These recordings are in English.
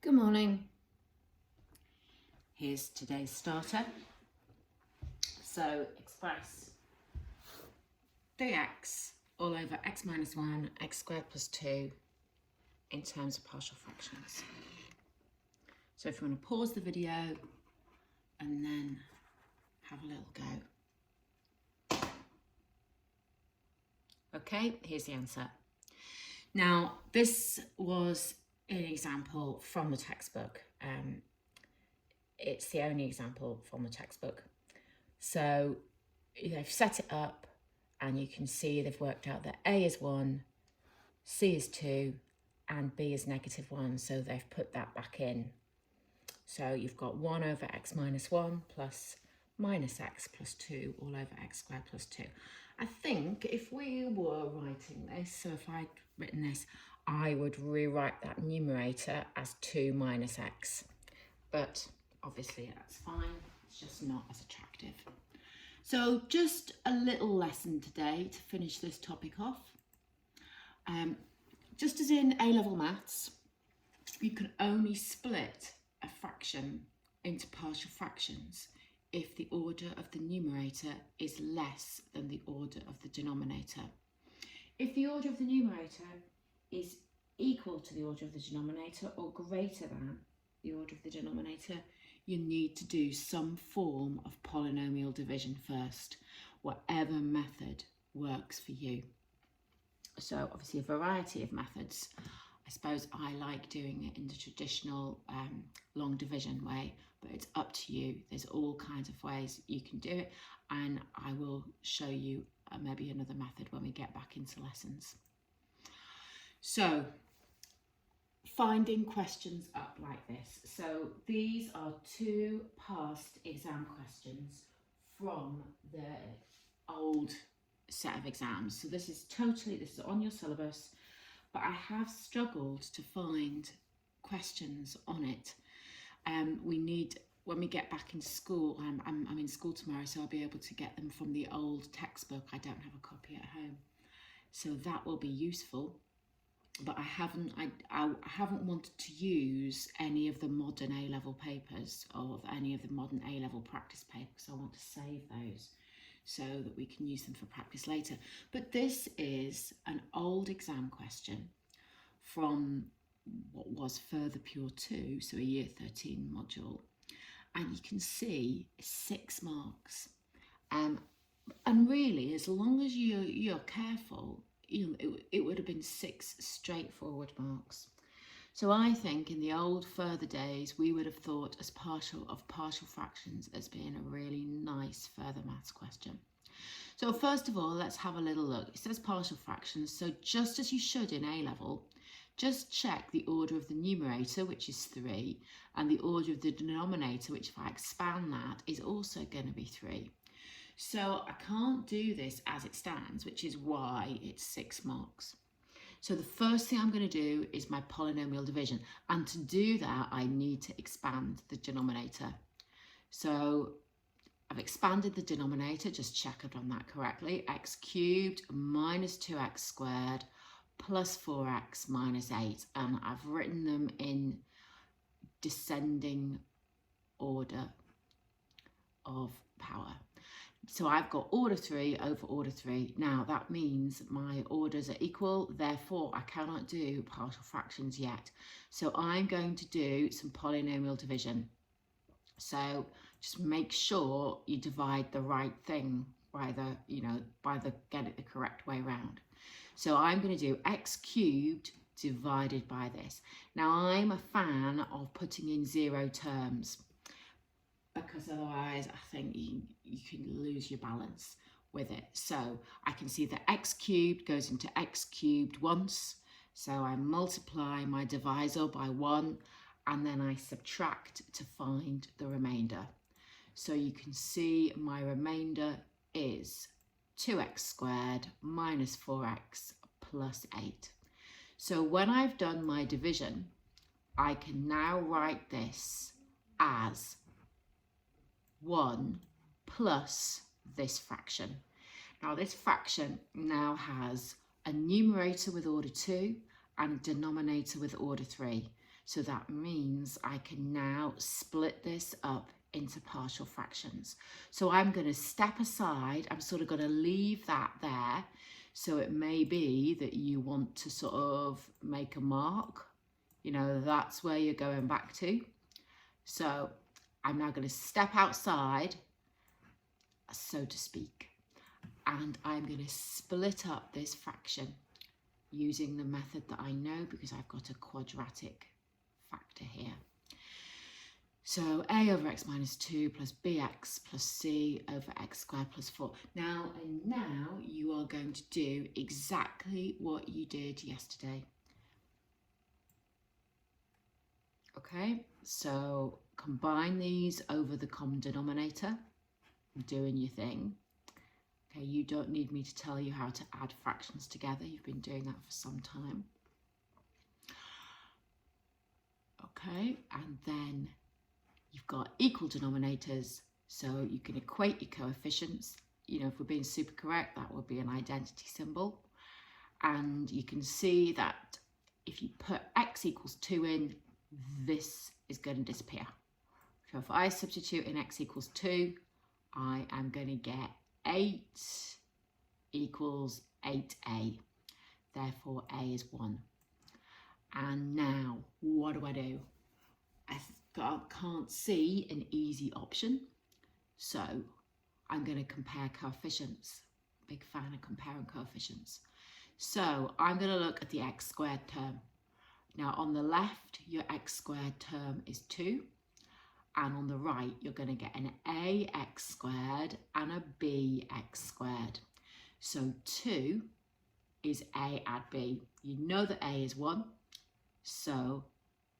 Good morning. Here's today's starter. So express 3x all over x minus 1, x squared plus 2 in terms of partial fractions. So if you want to pause the video and then have a little go. Okay, here's the answer. Now, this was an example from the textbook. It's the only example from the textbook. So they've set it up and you can see they've worked out that A is 1, C is 2 and B is -1. So they've put that back in. So you've got 1 over x minus 1 plus minus x plus 2 all over x squared plus 2. I think if we were writing this, so if I'd written this, I would rewrite that numerator as 2 minus x. But obviously that's fine, it's just not as attractive. So just a little lesson today to finish this topic off. Just as in A-level maths, you can only split a fraction into partial fractions if the order of the numerator is less than the order of the denominator. If the order of the numerator is equal to the order of the denominator or greater than the order of the denominator, you need to do some form of polynomial division first, whatever method works for you. So obviously a variety of methods. I suppose I like doing it in the traditional long division way, but it's up to you. There's all kinds of ways you can do it, and I will show you maybe another method when we get back into lessons. So finding questions up like this. So these are 2 past exam questions from the old set of exams. So this is on your syllabus, but I have struggled to find questions on it. When we get back in school, I'm in school tomorrow, so I'll be able to get them from the old textbook. I don't have a copy at home, so that will be useful. But I haven't wanted to use any of the modern A-level papers or any of the modern A-level practice papers. I want to save those so that we can use them for practice later. But this is an old exam question from what was Further Pure 2, so a year 13 module. And you can see 6 marks. And really, as long as you're careful, it would have been 6 straightforward marks. So I think in the old further days, we would have thought as partial fractions as being a really nice further maths question. So first of all, let's have a little look. It says partial fractions. So just as you should in A-level, just check the order of the numerator, which is 3, and the order of the denominator, which if I expand that, is also going to be 3. So I can't do this as it stands, which is why it's 6 marks. So the first thing I'm going to do is my polynomial division. And to do that, I need to expand the denominator. So I've expanded the denominator, just check I've done that correctly. X cubed minus 2x squared plus 4x minus 8. And I've written them in descending order of power. So I've got order 3 over order 3. Now that means my orders are equal, therefore I cannot do partial fractions yet. So I'm going to do some polynomial division. So just make sure you divide the right thing get it the correct way round. So I'm going to do x cubed divided by this. Now I'm a fan of putting in 0 terms, because otherwise I think you can lose your balance with it. So I can see that x cubed goes into x cubed once. So I multiply my divisor by 1 and then I subtract to find the remainder. So you can see my remainder is 2x squared minus 4x plus 8. So when I've done my division, I can now write this as 1 plus this fraction. Now this fraction now has a numerator with order 2 and a denominator with order 3. So that means I can now split this up into partial fractions. So I'm going to step aside, I'm sort of going to leave that there. So it may be that you want to sort of make a mark, you know, that's where you're going back to. So I'm now going to step outside, so to speak, and I'm going to split up this fraction using the method that I know because I've got a quadratic factor here. So a over x minus 2 plus bx plus c over x squared plus 4. Now you are going to do exactly what you did yesterday. Okay, so combine these over the common denominator, doing your thing. Okay, you don't need me to tell you how to add fractions together. You've been doing that for some time. Okay, and then you've got equal denominators, so you can equate your coefficients. You know, if we're being super correct, that would be an identity symbol. And you can see that if you put x equals 2 in, this is going to disappear. So if I substitute in x equals 2, I am going to get 8 equals 8a. Therefore, a is 1. And now, what do? I can't see an easy option, so I'm going to compare coefficients. Big fan of comparing coefficients. So I'm going to look at the x squared term. Now on the left, your x squared term is 2, and on the right, you're going to get an ax squared and a bx squared. So 2 is a add b. You know that a is 1, so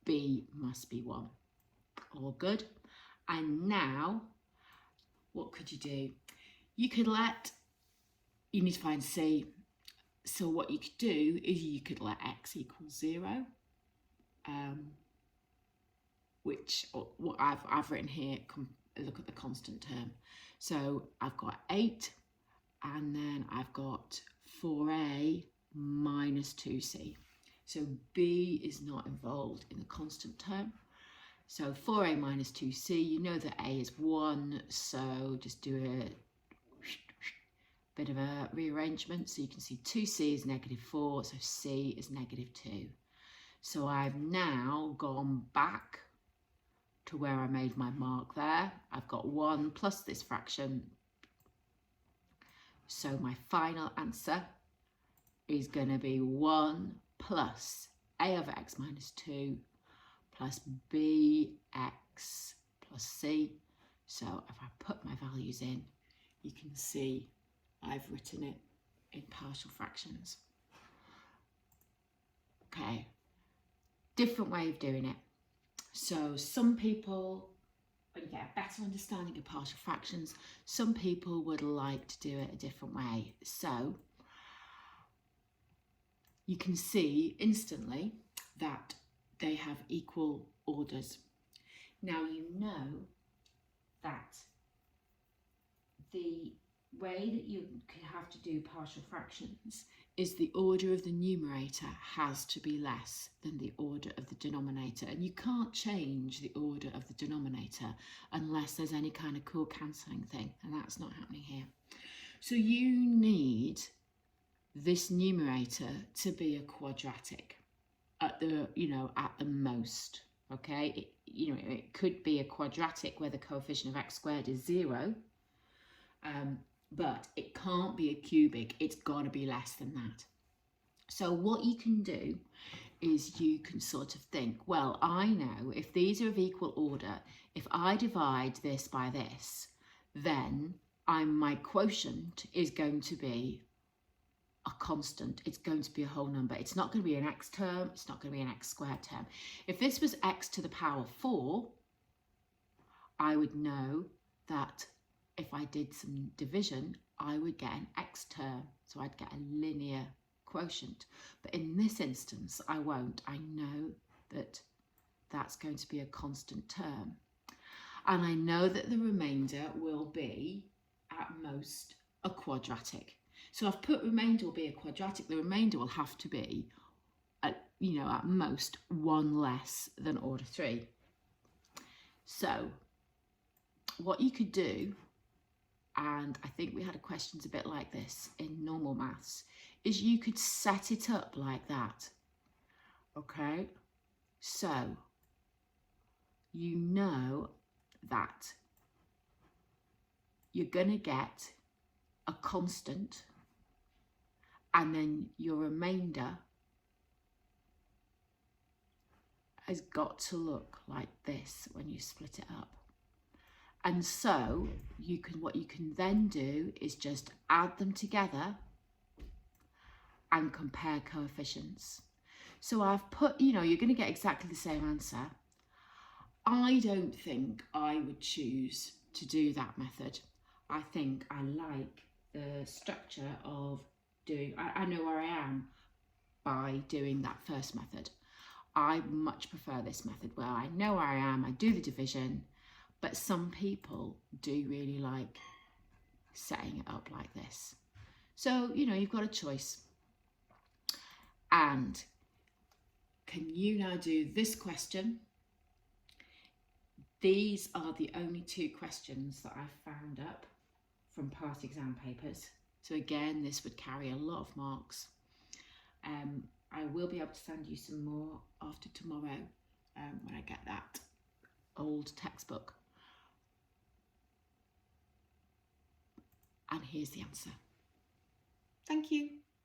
b must be 1. All good. And now, what could you do? You need to find c. So what you could do is you could let x equal 0, which what I've written here, look at the constant term. So I've got 8, and then I've got 4a minus 2c. So b is not involved in the constant term. So 4a minus 2c, you know that a is 1, so just do a bit of a rearrangement. So you can see 2c is negative 4, so c is negative 2. So I've now gone back to where I made my mark there. I've got 1 plus this fraction. So my final answer is going to be 1 plus a over x minus 2 plus bx plus c. So if I put my values in, you can see I've written it in partial fractions. Okay, different way of doing it. So some people, when you get a better understanding of partial fractions, some people would like to do it a different way. So you can see instantly that they have equal orders. Now you know that the way that you have to do partial fractions is the order of the numerator has to be less than the order of the denominator, and you can't change the order of the denominator unless there's any kind of cool cancelling thing, and that's not happening here. So you need this numerator to be a quadratic at the, at the most. Okay, it could be a quadratic where the coefficient of x squared is 0, but it can't be a cubic. It's got to be less than that. So what you can do is you can sort of think, well, I know if these are of equal order, if I divide this by this, then my quotient is going to be a constant. It's going to be a whole number. It's not going to be an x term. It's not going to be an x squared term. If this was x to the power 4, I would know that if I did some division, I would get an x term. So I'd get a linear quotient. But in this instance, I won't. I know that that's going to be a constant term. And I know that the remainder will be, at most, a quadratic. So I've put remainder will be a quadratic. The remainder will have to be, you know, at most 1 less than order 3. So what you could do, and I think we had questions a bit like this in normal maths, is you could set it up like that. Okay, so you know that you're going to get a constant, and then your remainder has got to look like this when you split it up. And so what you can then do is just add them together and compare coefficients. So I've put, you know, you're going to get exactly the same answer. I don't think I would choose to do that method. I think I like the structure of doing, I know where I am by doing that first method. I much prefer this method where I know where I am, I do the division, but some people do really like setting it up like this. So, you know, you've got a choice. And can you now do this question? These are the only 2 questions that I've found up from past exam papers. So again, this would carry a lot of marks. I will be able to send you some more after tomorrow when I get that old textbook. And here's the answer. Thank you.